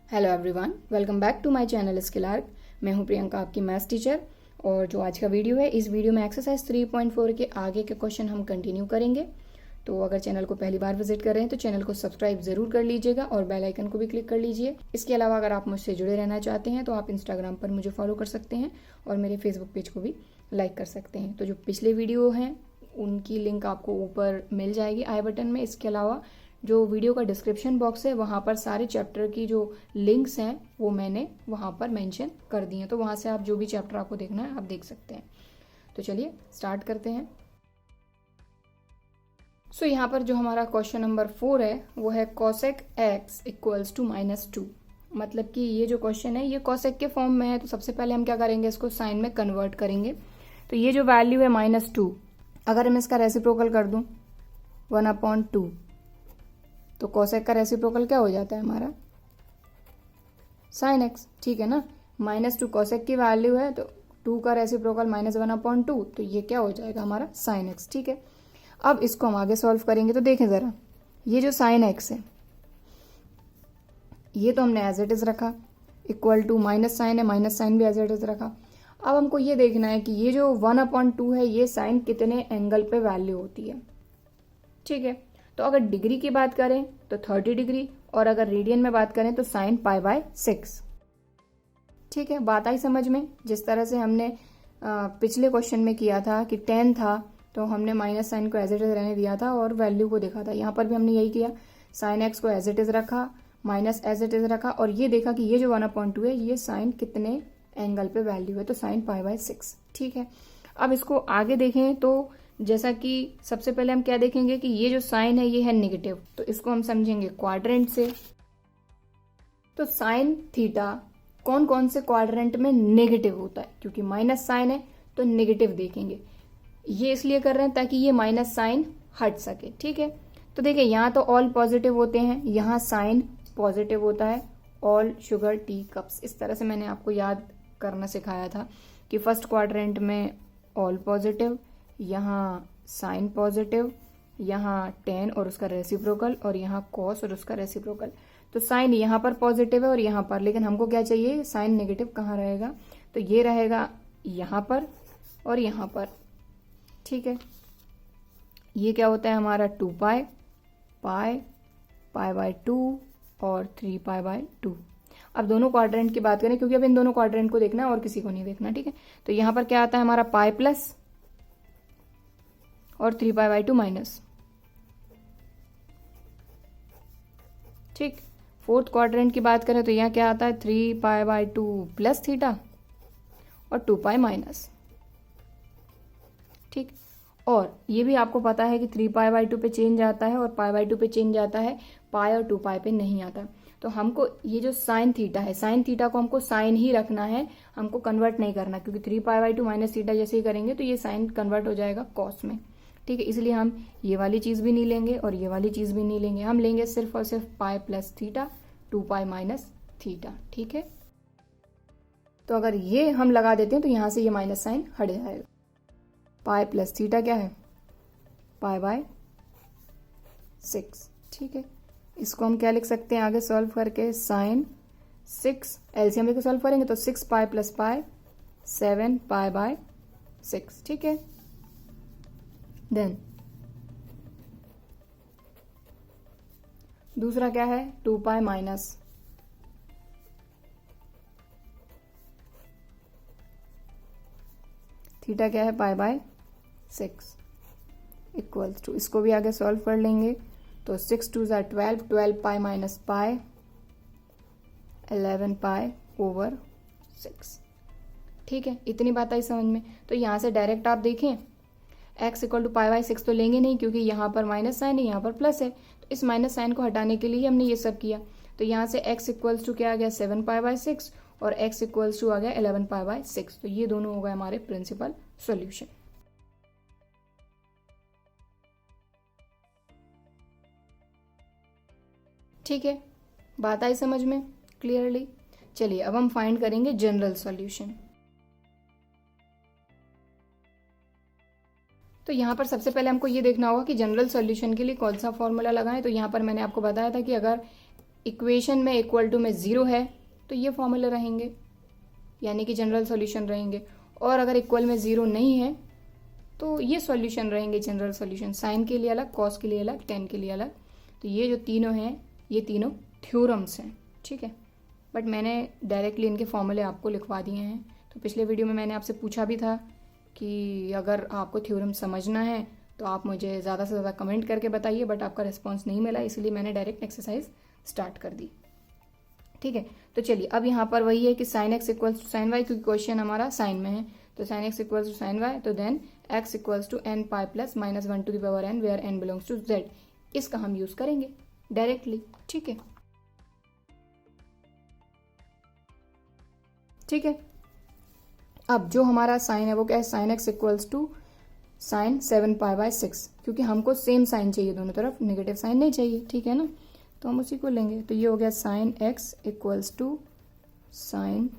Hello everyone, welcome back to my channel Skill Arc. मैं हूं प्रियंका, आपकी मैथ्स टीचर। और जो आज का वीडियो है, इस वीडियो में एक्सरसाइज 3.4 के आगे के क्वेश्चन हम कंटिन्यू करेंगे। तो अगर चैनल को पहली बार विजिट कर रहे हैं तो चैनल को सब्सक्राइब जरूर कर लीजिएगा और बेल आइकन को भी क्लिक कर लीजिए। इसके अलावा अगर आप मुझसे जुड़े रहना चाहते हैं तो आप इंस्टाग्राम पर मुझे फॉलो कर सकते हैं और मेरे फेसबुक पेज को भी लाइक कर सकते हैं। तो जो पिछले वीडियो हैं उनकी लिंक आपको ऊपर मिल जाएगी आई बटन में। इसके अलावा जो वीडियो का डिस्क्रिप्शन बॉक्स है वहाँ पर सारे चैप्टर की जो लिंक्स हैं वो मैंने वहाँ पर मेंशन कर दी हैं, तो वहाँ से आप जो भी चैप्टर आपको देखना है आप देख सकते हैं। तो चलिए स्टार्ट करते हैं। सो यहाँ पर जो हमारा क्वेश्चन नंबर 4 है वो है cosec x इक्वल्स टू -2। मतलब कि ये जो क्वेश्चन है ये cosec के फॉर्म में है, तो सबसे पहले हम क्या करेंगे, इसको साइन में कन्वर्ट करेंगे। तो ये जो वैल्यू है -2, अगर मैं इसका रेसिप्रोकल कर दूं 1/2, तो कोसेक का रेसिप्रोकल क्या हो जाता है हमारा साइन एक्स। ठीक है ना, -2 कोसेक की वैल्यू है, तो 2 का रेसिप्रोकल -1/2, तो ये क्या हो जाएगा हमारा साइन एक्स। ठीक है, अब इसको हम आगे सॉल्व करेंगे। तो देखें जरा, ये जो साइन एक्स है ये तो हमने एज इट इज रखा, इक्वल टू माइनस साइन है, माइनस साइन भी एज इट इज रखा। अब हमको ये देखना है कि ये जो 1/2 है ये साइन कितने एंगल पे वैल्यू होती है। ठीक है, तो अगर डिग्री की बात करें तो 30 डिग्री, और अगर रेडियन में बात करें तो साइन π/6। ठीक है, बात आई समझ में। जिस तरह से हमने पिछले क्वेश्चन में किया था कि 10 था तो हमने माइनस साइन को एज इट इज रहने दिया था और वैल्यू को देखा था, यहाँ पर भी हमने यही किया, साइन एक्स को एज इट इज रखा, माइनस एज इट इज रखा, और ये देखा कि ये जो 1/2 है ये साइन कितने एंगल पे वैल्यू है, तो साइन π/6। ठीक है, अब इसको आगे देखें तो जैसा कि सबसे पहले हम क्या देखेंगे कि ये जो साइन है ये है नेगेटिव, तो इसको हम समझेंगे क्वाड्रेंट से। तो साइन थीटा कौन कौन से क्वाड्रेंट में नेगेटिव होता है, क्योंकि माइनस साइन है तो नेगेटिव देखेंगे। ये इसलिए कर रहे हैं ताकि ये माइनस साइन हट सके। ठीक है, तो देखिए यहाँ तो ऑल पॉजिटिव होते हैं, यहाँ साइन पॉजिटिव होता है, ऑल शुगर टी कप्स। इस तरह से मैंने आपको याद करना सिखाया था कि फर्स्ट क्वाड्रेंट में ऑल पॉजिटिव, यहाँ साइन पॉजिटिव, यहाँ टेन और उसका रेसिप्रोकल, और यहाँ कॉस और उसका रेसिप्रोकल। तो साइन यहाँ पर पॉजिटिव है और यहाँ पर, लेकिन हमको क्या चाहिए, साइन नेगेटिव कहाँ रहेगा, तो ये रहेगा यहाँ पर और यहाँ पर। ठीक है, ये क्या होता है हमारा 2π, π/2 और 3π/2। अब दोनों क्वाड्रेंट की बात करें, क्योंकि अब इन दोनों क्वाड्रेंट को देखना है और किसी को नहीं देखना। ठीक है, तो यहाँ पर क्या आता है हमारा पाई प्लस और 3π/2 माइनस। ठीक, फोर्थ क्वाड्रेंट की बात करें तो यहाँ क्या आता है 3π/2 प्लस थीटा और 2π माइनस। ठीक, और ये भी आपको पता है कि 3π/2 पे चेंज आता है और π/2 पे चेंज आता है, पाई और 2π पे नहीं आता। तो हमको ये जो साइन थीटा है, साइन थीटा को हमको साइन ही रखना है, हमको कन्वर्ट नहीं करना, क्योंकि 3π/2 माइनस थीटा जैसे ही करेंगे तो ये साइन कन्वर्ट हो जाएगा कॉस में। ठीक है, इसलिए हम ये वाली चीज भी नहीं लेंगे और ये वाली चीज भी नहीं लेंगे, हम लेंगे सिर्फ और सिर्फ pi plus theta, 2π minus theta. ठीक है, तो अगर ये हम लगा देते हैं तो यहां से ये माइनस साइन हट जाएगा। पाई प्लस थीटा क्या है, π/6। ठीक है, इसको हम क्या लिख सकते हैं आगे सॉल्व करके, साइन 6 एलसीएम लेके सॉल्व करेंगे तो 6π + π 7π/6। ठीक है, देन दूसरा क्या है 2π माइनस, थीटा क्या है π/6 इक्वल्स टू, इसको भी आगे सॉल्व कर लेंगे तो 6 2 = 12, 12π माइनस पाई 11π/6। ठीक है, इतनी बात आई समझ में। तो यहाँ से डायरेक्ट आप देखें x = π/6 तो लेंगे नहीं, क्योंकि यहाँ पर माइनस साइन है यहाँ पर प्लस है, तो इस माइनस साइन को हटाने के लिए हमने ये सब किया। तो यहाँ से x = क्या आ गया 7π/6 और x = आ गया 11π/6। तो ये दोनों हो गए हमारे प्रिंसिपल सॉल्यूशन। ठीक है, बात आई समझ में क्लियरली। चलिए अब हम फाइंड करेंगे जनरल सॉल्यूशन। तो यहाँ पर सबसे पहले हमको ये देखना होगा कि जनरल सॉल्यूशन के लिए कौन सा फॉर्मूला लगाएं। तो यहाँ पर मैंने आपको बताया था कि अगर इक्वेशन में इक्वल टू में 0 है तो ये फॉर्मूले रहेंगे, यानी कि जनरल सॉल्यूशन रहेंगे। और अगर इक्वल में 0 नहीं है तो ये सॉल्यूशन रहेंगे जनरल सॉल्यूशन, साइन के लिए अलग, कॉस के लिए अलग, टेन के लिए अलग। तो ये जो तीनों हैं ये तीनों थ्योरम्स हैं, ठीक है। बट मैंने डायरेक्टली इनके फॉर्मूले आपको लिखवा दिए हैं। तो पिछले वीडियो में मैंने आपसे पूछा भी था कि अगर आपको थ्योरम समझना है तो आप मुझे ज़्यादा से ज़्यादा कमेंट करके बताइए, बट आपका रिस्पॉन्स नहीं मिला, इसलिए मैंने डायरेक्ट एक्सरसाइज स्टार्ट कर दी, ठीक है। तो चलिए अब यहाँ पर वही है कि sine x equals to sine Y, क्योंकि क्वेश्चन हमारा साइन में है। तो sine x equals to sine Y, तो then X equals to N pi plus minus 1 to the power N where N belongs to Z. इसका हम use करेंगे directly, ठीक है। ठीक है, अब जो हमारा साइन है वो क्या है, sine x equals to sine 7 pi by 6, क्योंकि हमको सेम साइन चाहिए दोनों तरफ, नेगेटिव साइन नहीं चाहिए, ठीक है ना। तो हम उसी को लेंगे। तो ये हो गया sine x equals to sine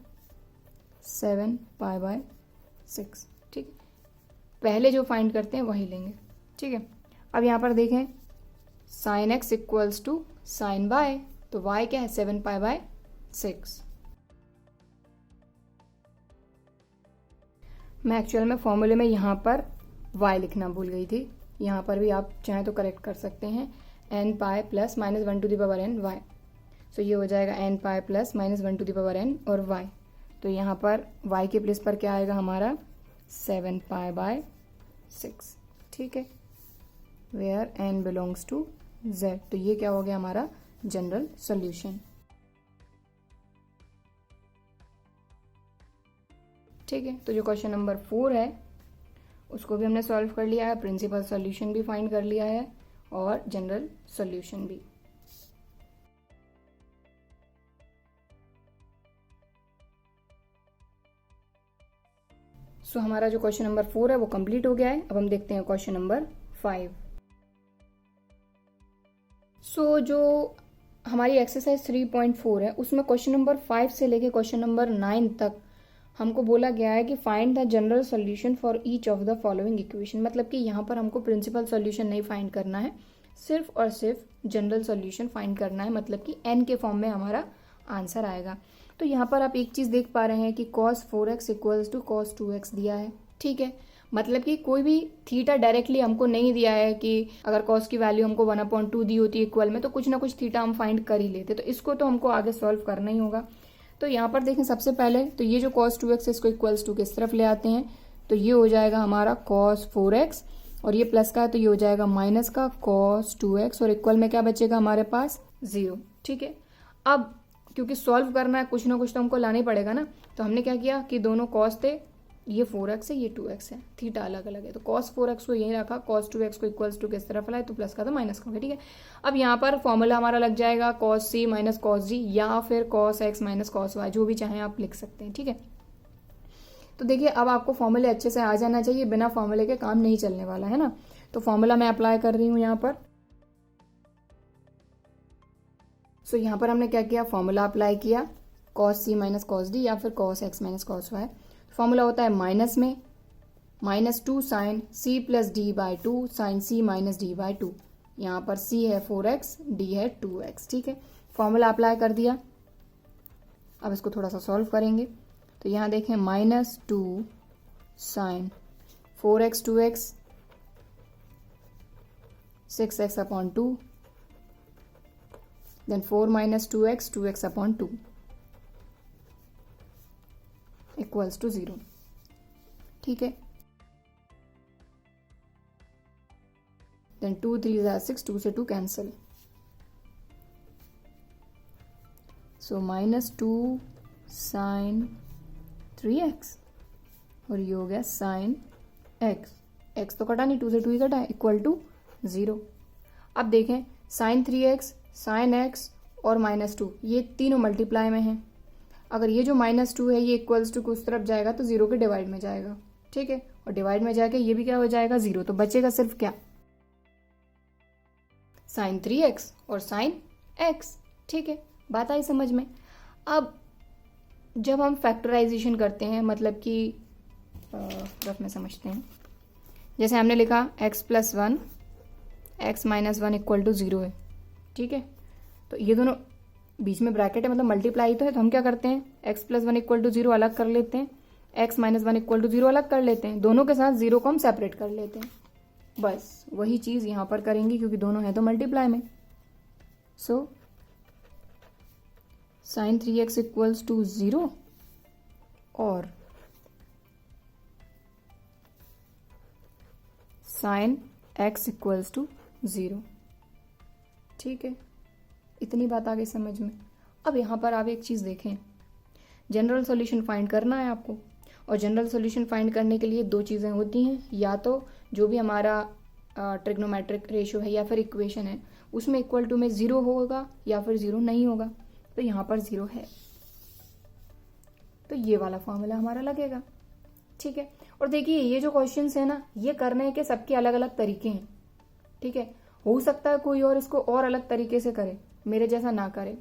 7 pi by 6, ठीक है। पहले जो फाइंड करते हैं वही लेंगे, ठीक है। अब यहाँ पर देखें sine x equals to sine Y, तो वाई क्या है 7 पाई बाय 6। मैं एक्चुअल में फॉर्मूले में यहाँ पर y लिखना भूल गई थी, यहाँ पर भी आप चाहें तो करेक्ट कर सकते हैं, n pi plus minus 1 to the power n y। So ये हो जाएगा n pi plus minus 1 to the power n और y। तो यहाँ पर y के प्लेस पर क्या आएगा हमारा 7 पाई बाय 6, ठीक है, where n belongs to z। तो ये क्या हो गया हमारा जनरल सोल्यूशन, ठीक है। तो जो क्वेश्चन नंबर 4 है उसको भी हमने सॉल्व कर लिया है, प्रिंसिपल सॉल्यूशन भी फाइंड कर लिया है और जनरल सॉल्यूशन भी। सो हमारा जो क्वेश्चन नंबर 4 है वो कंप्लीट हो गया है। अब हम देखते हैं क्वेश्चन नंबर 5। सो जो हमारी एक्सरसाइज 3.4 है उसमें क्वेश्चन नंबर 5 से लेके क्वेश्चन नंबर 9 तक हमको बोला गया है कि find the general solution for each of the following equation. मतलब कि यहाँ पर हमको प्रिंसिपल सॉल्यूशन नहीं फाइंड करना है, सिर्फ और सिर्फ जनरल सॉल्यूशन फाइंड करना है, मतलब कि n के फॉर्म में हमारा आंसर आएगा। तो यहाँ पर आप एक चीज़ देख पा रहे हैं कि cos 4x equals to cos 2x दिया है, ठीक है। मतलब कि कोई भी थीटा डायरेक्टली हमको नहीं दिया है कि अगर cos की वैल्यू हमको 1/2 दी होती इक्वल में तो कुछ ना कुछ थीटा हम फाइंड कर ही लेते। तो इसको तो हमको आगे सॉल्व करना ही होगा। तो यहाँ पर देखें सबसे पहले तो ये जो cos 2x है इसको इक्वल्स टू किस तरफ ले आते हैं, तो ये हो जाएगा हमारा cos 4x और ये प्लस का है तो ये हो जाएगा माइनस का cos 2x और इक्वल में क्या बचेगा हमारे पास 0, ठीक है। अब क्योंकि सॉल्व करना है कुछ ना कुछ तो हमको लाना ही पड़ेगा ना, तो हमने क्या किया कि दोनों cos थे, ये 4x है ये 2x है, थीटा अलग अलग है, तो cos 4x को यही रखा, cos 2x को इक्वल्स टू किस तरफ लाए तो प्लस का तो माइनस का हो गया, ठीक है। अब यहाँ पर फॉर्मूला हमारा लग जाएगा cos c minus cos g या फिर cos x minus cos y, जो भी चाहें आप लिख सकते हैं, ठीक है। तो देखिए अब आपको फॉर्मूले अच्छे से आ जाना चाहिए, बिना फॉर्मूले के काम नहीं चलने वाला है ना। तो फॉर्मूला मैं अप्लाई कर रही हूँ यहाँ पर। सो यहाँ पर हमने क्या किया, फॉर्मूला अप्लाई किया cos c minus cos d या फिर cos x minus cos y। Formula होता है माइनस में -2 sine c plus D by 2 sine c minus D by 2। यहाँ पर c है 4x, d है 2x, ठीक है। फॉर्मूला अप्लाई कर दिया। अब इसको थोड़ा सा सॉल्व करेंगे। तो यहाँ देखें -2 sine 4x 2x 6x upon 2 then 4 minus 2x 2x upon 2 equals to 0, ठीक है। देन 2 3 6, 2 से 2 कैंसिल, सो -2 साइन 3x और ये हो गया साइन x। x तो कटा नहीं, 2 से 2 ही कटा है, इक्वल टू 0। अब देखें साइन 3x साइन x और -2 ये तीनों मल्टीप्लाई में हैं। अगर ये जो -2 है ये इक्वल्स टू उस तरफ जाएगा तो 0 के डिवाइड में जाएगा, ठीक है। और डिवाइड में जाके ये भी क्या हो जाएगा 0, तो बचेगा सिर्फ क्या साइन 3x और साइन x, ठीक है। बात आई समझ में। अब जब हम फैक्टराइजेशन करते हैं, मतलब कि रफ में समझते हैं, जैसे हमने लिखा x plus 1 x minus 1 equal to 0 है, ठीक है। तो ये दोनों बीच में ब्रैकेट है मतलब मल्टीप्लाई तो है, तो हम क्या करते हैं x प्लस 1 इक्वल टू 0 अलग कर लेते हैं, x माइनस 1 इक्वल टू 0 अलग कर लेते हैं, दोनों के साथ 0 को हम सेपरेट कर लेते हैं। बस वही चीज यहां पर करेंगे क्योंकि दोनों है तो मल्टीप्लाई में। So sine 3x equals to 0 और साइन x इक्वल्स टू 0। ठीक है, इतनी बात आ गई समझ में। अब यहाँ पर आप एक चीज़ देखें, जनरल सॉल्यूशन फाइंड करना है आपको, और जनरल सॉल्यूशन फाइंड करने के लिए दो चीज़ें होती हैं, या तो जो भी हमारा ट्रिग्नोमेट्रिक रेशियो है या फिर इक्वेशन है उसमें इक्वल टू में 0 होगा या फिर 0 नहीं होगा। तो यहाँ पर 0 है तो ये वाला फॉर्मूला हमारा लगेगा। ठीक है, और देखिए ये जो क्वेश्चंस है ना, ये करने के सबके अलग अलग तरीके हैं। ठीक है, हो सकता है कोई और इसको और अलग तरीके से करे, मेरे जैसा ना करे,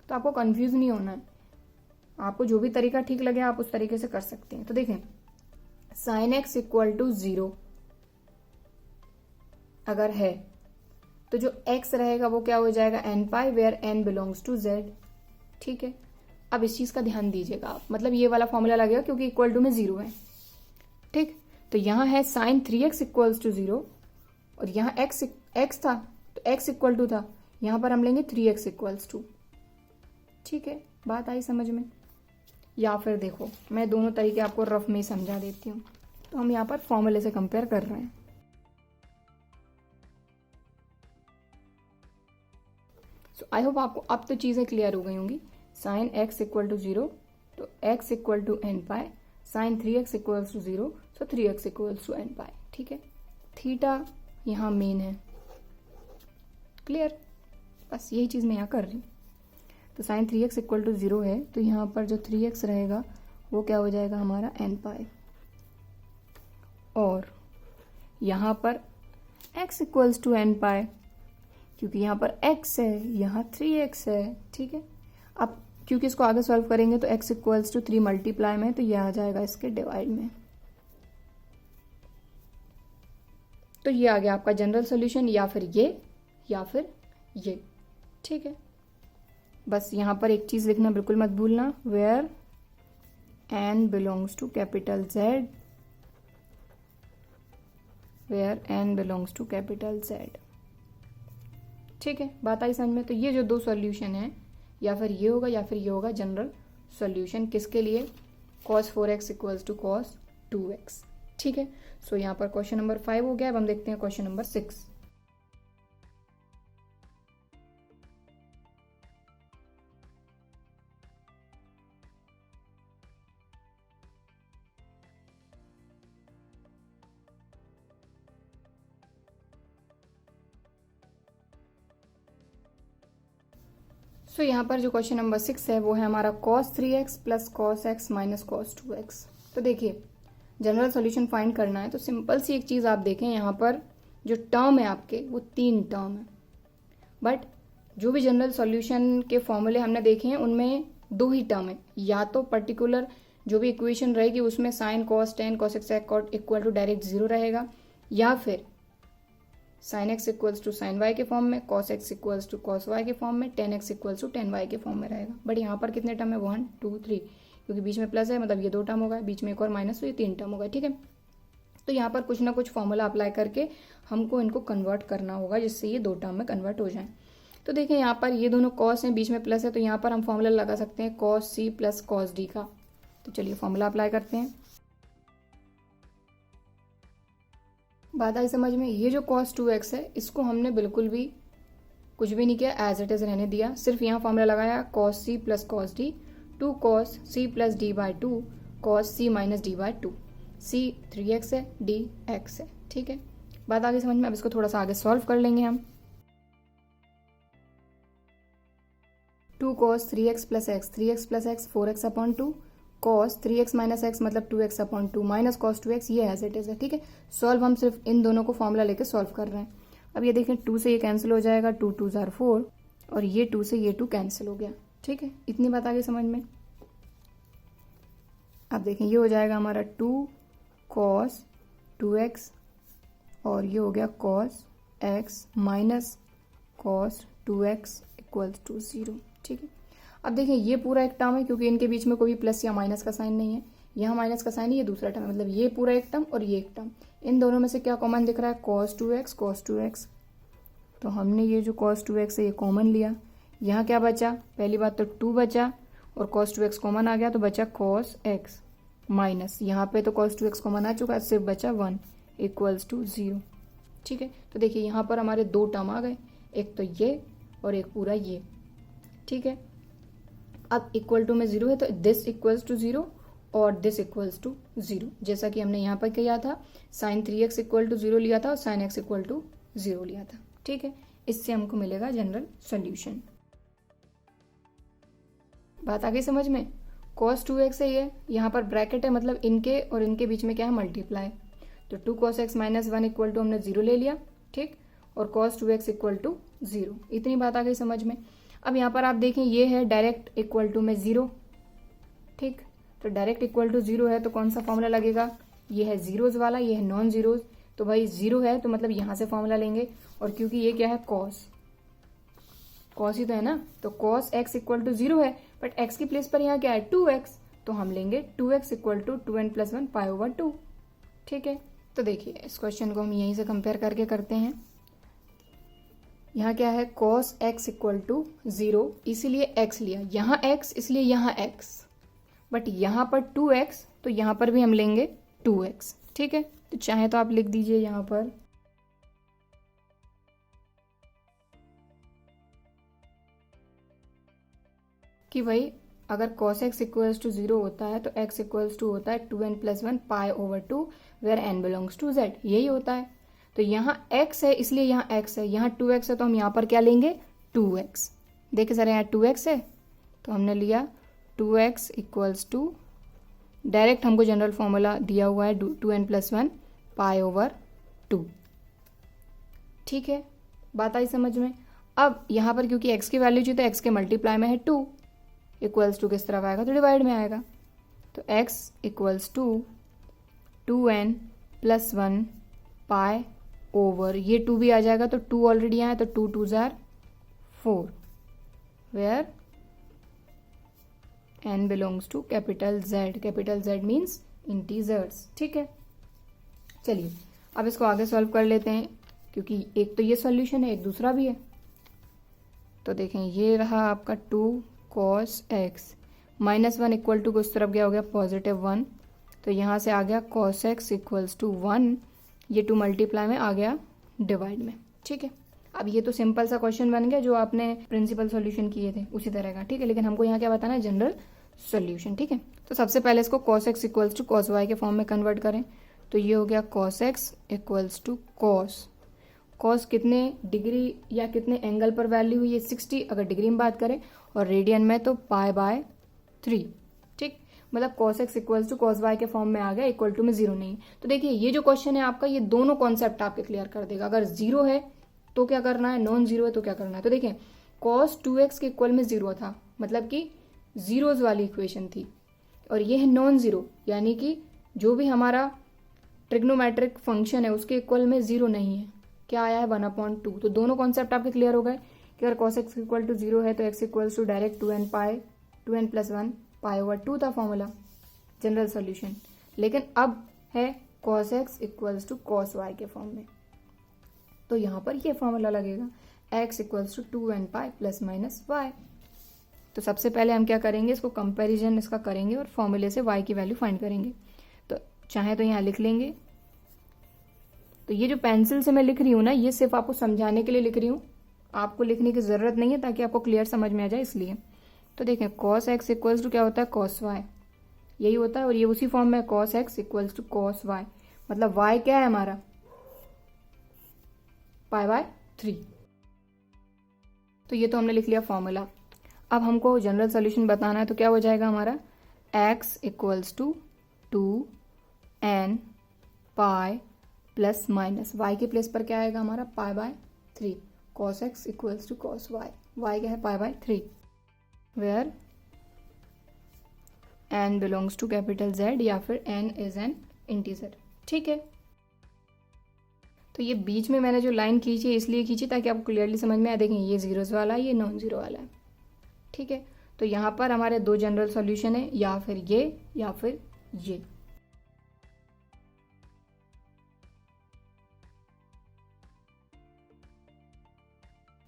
तो आपको कंफ्यूज नहीं होना है। आपको जो भी तरीका ठीक लगे आप उस तरीके से कर सकते हैं। तो देखें, साइन एक्स इक्वल टू 0 अगर है तो जो x रहेगा वो क्या हो जाएगा n pi, where n belongs to z। ठीक है, अब इस चीज का ध्यान दीजिएगा आप, मतलब ये वाला फॉर्मूला लगेगा क्योंकि इक्वल टू में 0 है। ठीक, तो यहां है साइन 3x इक्वल्स टू 0 और यहाँ x था तो x इक्वल टू था, यहां पर हम लेंगे 3x इक्वल्स टू। ठीक है, बात आई समझ में। या फिर देखो मैं दोनों तरीके आपको रफ में समझा देती हूँ। तो हम यहाँ पर फॉर्मूले से कंपेयर कर रहे हैं। सो आई होप आपको अब तो चीजें क्लियर हो गई होंगी। साइन x इक्वल टू 0 तो x equal to n pi, sine 3x equals to 0 so 3x equals to n pi. ठीक है, थीटा यहाँ मेन है। क्लियर, बस यही चीज मैं यहाँ कर रही हूँ। तो साइन 3x इक्वल टू 0 है तो यहाँ पर जो 3x रहेगा वो क्या हो जाएगा हमारा n पाई, और यहाँ पर x इक्वल्स टू n पाई क्योंकि यहाँ पर x है, यहाँ 3x है। ठीक है, अब क्योंकि इसको आगे सॉल्व करेंगे तो x इक्वल्स टू 3 मल्टीप्लाई में, तो ये आ जाएगा इसके डिवाइड में। तो ये आ गया आपका जनरल सॉल्यूशन, या फिर ये। ठीक है, बस यहाँ पर एक चीज लिखना बिल्कुल मत भूलना, where n belongs to capital Z, where n belongs to capital Z। ठीक है, बात आई समझ में। तो ये जो दो सॉल्यूशन है, या फिर ये होगा या फिर ये होगा जनरल सॉल्यूशन, किसके लिए, cos 4x equals to cos 2x। ठीक है, सो यहाँ पर क्वेश्चन नंबर 5 हो गया। अब हम देखते हैं क्वेश्चन नंबर 6। सो यहाँ पर जो क्वेश्चन नंबर 6 है वो है हमारा cos 3x plus cos x minus cos 2x। तो देखिए जनरल सॉल्यूशन फाइंड करना है तो सिंपल सी एक चीज आप देखें, यहाँ पर जो टर्म है आपके वो 3 टर्म है, बट जो भी जनरल सॉल्यूशन के फॉर्मूले हमने देखे हैं उनमें 2 ही टर्म है। या तो पर्टिकुलर जो भी इक्वेशन रहेगी उसमें sine cos tan cos x equal to direct 0 रहेगा, या फिर sine x equals to sine y के फॉर्म में, cos x equals to cos y के फॉर्म में, tan x equals to tan y के फॉर्म में रहेगा। बट यहाँ पर कितने टर्म है, 1 2 3, क्योंकि बीच में प्लस है मतलब ये 2 टर्म होगा, बीच में एक और माइनस तो ये 3 टर्म होगा। ठीक है, तो यहाँ पर कुछ ना कुछ फॉर्मूला अप्लाई करके हमको इनको कन्वर्ट करना होगा जिससे ये 2 टर्म में कन्वर्ट हो जाए। तो देखें यहाँ पर ये दोनों कॉस हैं, बीच में प्लस है, तो यहाँ पर हम फॉर्मूला लगा सकते हैं cos C plus cos D का। तो चलिए फॉर्मूला अप्लाई करते हैं। बात आई समझ में। ये जो cos 2x है इसको हमने बिल्कुल भी कुछ भी नहीं किया, एज इट इज रहने दिया, सिर्फ यहाँ फॉर्मूला लगाया cos c plus cos d, 2 cos c plus d by 2 cos c minus d by 2, c 3x है, d x है। ठीक है, बात आगे समझ में। अब इसको थोड़ा सा आगे सॉल्व कर लेंगे हम। 2 cos 3x plus x, 3x plus x 4x upon 2, cos 3x minus x मतलब 2x upon 2 minus cos 2x, ये एज इट इज है। ठीक है, सॉल्व हम सिर्फ इन दोनों को फॉर्मूला लेके सॉल्व कर रहे हैं। अब ये देखें 2 से ये कैंसिल हो जाएगा, 2 2 जार 4, और ये 2 से ये 2 कैंसिल हो गया। ठीक है, इतनी बात आ गई समझ में। अब देखें ये हो जाएगा हमारा 2 cos 2x और ये हो गया cos x minus cos 2x equals to 0। ठीक है, अब देखें ये पूरा एक टर्म है क्योंकि इनके बीच में कोई प्लस या माइनस का साइन नहीं है, यहाँ माइनस का साइन है, ये दूसरा टर्म है, मतलब ये पूरा एक टर्म और ये एक टर्म। इन दोनों में से क्या कॉमन दिख रहा है? cos 2x cos 2x। तो हमने ये जो cos 2x है ये कॉमन लिया। यहाँ क्या बचा? पहली बात तो 2 बचा और cos 2x कॉमन आ गया तो बचा cos x माइनस, यहाँ पे तो cos 2x कॉमन आ चुका है, सिर्फ बचा 1 इक्वल्स टू 0। ठीक है, तो देखिए यहाँ पर हमारे दो टर्म आ गए, एक तो ये और एक पूरा ये। ठीक है, अब इक्वल टू में 0 है तो दिस इक्वल्स टू 0 और दिस इक्वल्स टू 0, जैसा कि हमने यहाँ पर किया था। sin 3x इक्वल टू 0 लिया था और sin x इक्वल टू 0 लिया था। ठीक है, इससे हमको मिलेगा जनरल सॉल्यूशन। बात आ गई समझ में? cos 2x है ये, यहाँ पर ब्रैकेट है, मतलब इनके और इनके बीच में क्या है? मल्टीप्लाई। तो 2 cos x minus 1 equal to हमने 0 ले लिया। ठीक, और cos 2x इक्वल टू 0, इतनी बात आ गई समझ में। अब यहाँ पर आप देखें ये है डायरेक्ट इक्वल टू में 0। ठीक, तो डायरेक्ट इक्वल टू 0 है तो कौन सा फॉर्मूला लगेगा? ये है जीरोज वाला, ये है नॉन जीरोज। तो भाई 0 है तो मतलब यहाँ से फॉर्मूला लेंगे, और क्योंकि ये क्या है? cos ही तो है ना, तो cos x इक्वल टू 0 है, बट x की प्लेस पर यहाँ क्या है? 2x, तो हम लेंगे 2x equal to 2n plus 1 pi over 2। ठीक है, तो देखिए इस क्वेश्चन को हम यहीं से कंपेयर करके करते हैं। यहाँ क्या है? cos x इक्वल टू 0, इसीलिए x लिया, यहाँ x इसलिए यहाँ x, बट यहाँ पर 2x तो यहाँ पर भी हम लेंगे 2x। ठीक है, तो चाहे तो आप लिख दीजिए यहाँ पर कि भाई अगर cos x इक्वल्स टू 0 होता है तो x इक्वल्स टू होता है 2n plus 1 pi over 2 where n belongs to z, यही होता है। तो यहाँ x है इसलिए यहाँ x है, यहाँ 2x है तो हम यहाँ पर क्या लेंगे? 2x। देखिए सर यहाँ 2x है तो हमने लिया 2x इक्वल्स टू, डायरेक्ट हमको जनरल फॉर्मूला दिया हुआ है 2n प्लस 1 पाई ओवर 2। ठीक है, बात आई समझ में? अब यहाँ पर क्योंकि x की वैल्यू चाहिए तो x के मल्टीप्लाई में है 2, इक्वल्स टू किस तरफ आएगा? तो डिवाइड में आएगा। तो x equals to 2n plus 1 pi over, ये 2 भी आ जाएगा तो 2 ऑलरेडी यहाँ है तो 2 2 जार 4 where n belongs to capital Z means integers. ठीक है, चलिए अब इसको आगे सॉल्व कर लेते हैं, क्योंकि एक तो ये सॉल्यूशन है एक दूसरा भी है। तो देखें ये रहा आपका 2 cos x minus 1 equal to उस तरफ गया हो गया पॉजिटिव 1, तो यहाँ से आ गया cos x इक्वल्स टू 1, ये 2 मल्टीप्लाई में आ गया डिवाइड में। ठीक है, अब ये तो सिंपल सा क्वेश्चन बन गया जो आपने प्रिंसिपल सॉल्यूशन किए थे उसी तरह का। ठीक है, लेकिन हमको यहाँ क्या बताना है? General solution. ठीक है, तो सबसे पहले इसको cos x equals to cos y के फॉर्म में कन्वर्ट करें, तो ये हो गया cos x equals to cos कितने डिग्री या कितने एंगल पर वैल्यू हुई है? 60 अगर डिग्री में बात करें, और रेडियन में तो पाई बाय 3। ठीक, मतलब cos x equals to cos y के फॉर्म में आ गया, इक्वल टू में 0 नहीं। तो देखिए ये जो क्वेश्चन है आपका, ये दोनों कॉन्सेप्ट आपके क्लियर कर देगा। अगर 0 है तो क्या करना है, नॉन 0 है तो क्या करना है। तो देखिए cos 2x के इक्वल में 0 था, मतलब कि जीरोज वाली इक्वेशन थी, और ये है नॉन 0, यानी कि जो भी हमारा ट्रिग्नोमेट्रिक फंक्शन है उसके इक्वल में 0 नहीं है। क्या आया है? 1/2। तो दोनों कॉन्सेप्ट आपके क्लियर हो गए कि अगर cos x इक्वल टू 0 है तो x equals to direct 2n plus 1 pi over 2 था फॉर्मूला, जनरल सॉल्यूशन। लेकिन अब है cos x equals to cos y के फॉर्म में, तो यहाँ पर ये फॉर्मूला लगेगा x equals to 2n pi plus minus y। तो सबसे पहले हम क्या करेंगे? इसको कंपैरिजन इसका करेंगे और फॉर्मूले से y की वैल्यू फाइंड करेंगे। तो चाहे तो यहाँ लिख लेंगे। तो ये जो पेंसिल से मैं लिख रही हूँ ना, ये सिर्फ आपको समझाने के लिए लिख रही हूँ, आपको लिखने की जरूरत नहीं है, ताकि आपको क्लियर समझ में आ जाए इसलिए। तो देखें cos x इक्वल्स टू क्या होता है? cos y, यही होता है, और ये उसी फॉर्म में cos x equals to cos y, मतलब y क्या है हमारा? Pi by 3। तो ये तो हमने लिख लिया फॉर्मूला। अब हमको जनरल सॉल्यूशन बताना है, तो क्या हो जाएगा हमारा? x equals to 2n pi plus minus y के प्लेस पर क्या आएगा हमारा? Pi by 3। cos x equals to cos y, y क्या है? Pi by 3 where n belongs to capital Z, या फिर n इज एन इंटीजर। ठीक है, तो ये बीच में मैंने जो लाइन खींची है इसलिए खींची ताकि आपको क्लियरली समझ में आए। देखें ये जीरोज वाला है, ये नॉन जीरो वाला है। ठीक है, तो यहाँ पर हमारे दो जनरल सॉल्यूशन है, या फिर ये।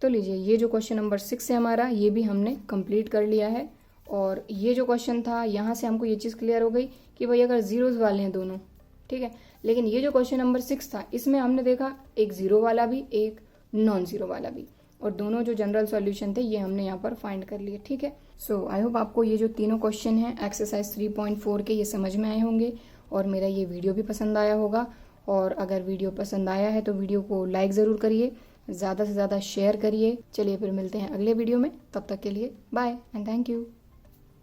तो लीजिए, ये जो क्वेश्चन नंबर 6 है हमारा, ये भी हमने कंप्लीट कर लिया है। और ये जो क्वेश्चन था, यहाँ से हमको ये चीज़ क्लियर हो गई कि भाई अगर जीरोज वाले हैं दोनों, ठीक है। लेकिन ये जो क्वेश्चन नंबर 6 था, इसमें हमने देखा एक जीरो वाला भी, एक नॉन जीरो वाला भी, और दोनों जो जनरल सॉल्यूशन थे ये हमने यहाँ पर फाइंड कर लिए, ठीक है। सो आई होप आपको ये जो तीनों क्वेश्चन हैं एक्सरसाइज 3.4 के, ये समझ में आए होंगे और मेरा ये वीडियो भी पसंद आया होगा। और अगर वीडियो पसंद आया है तो वीडियो को लाइक ज़रूर करिए, ज़्यादा से ज़्यादा शेयर करिए। चलिए फिर मिलते हैं अगले वीडियो में, तब तक के लिए बाय एंड थैंक यू।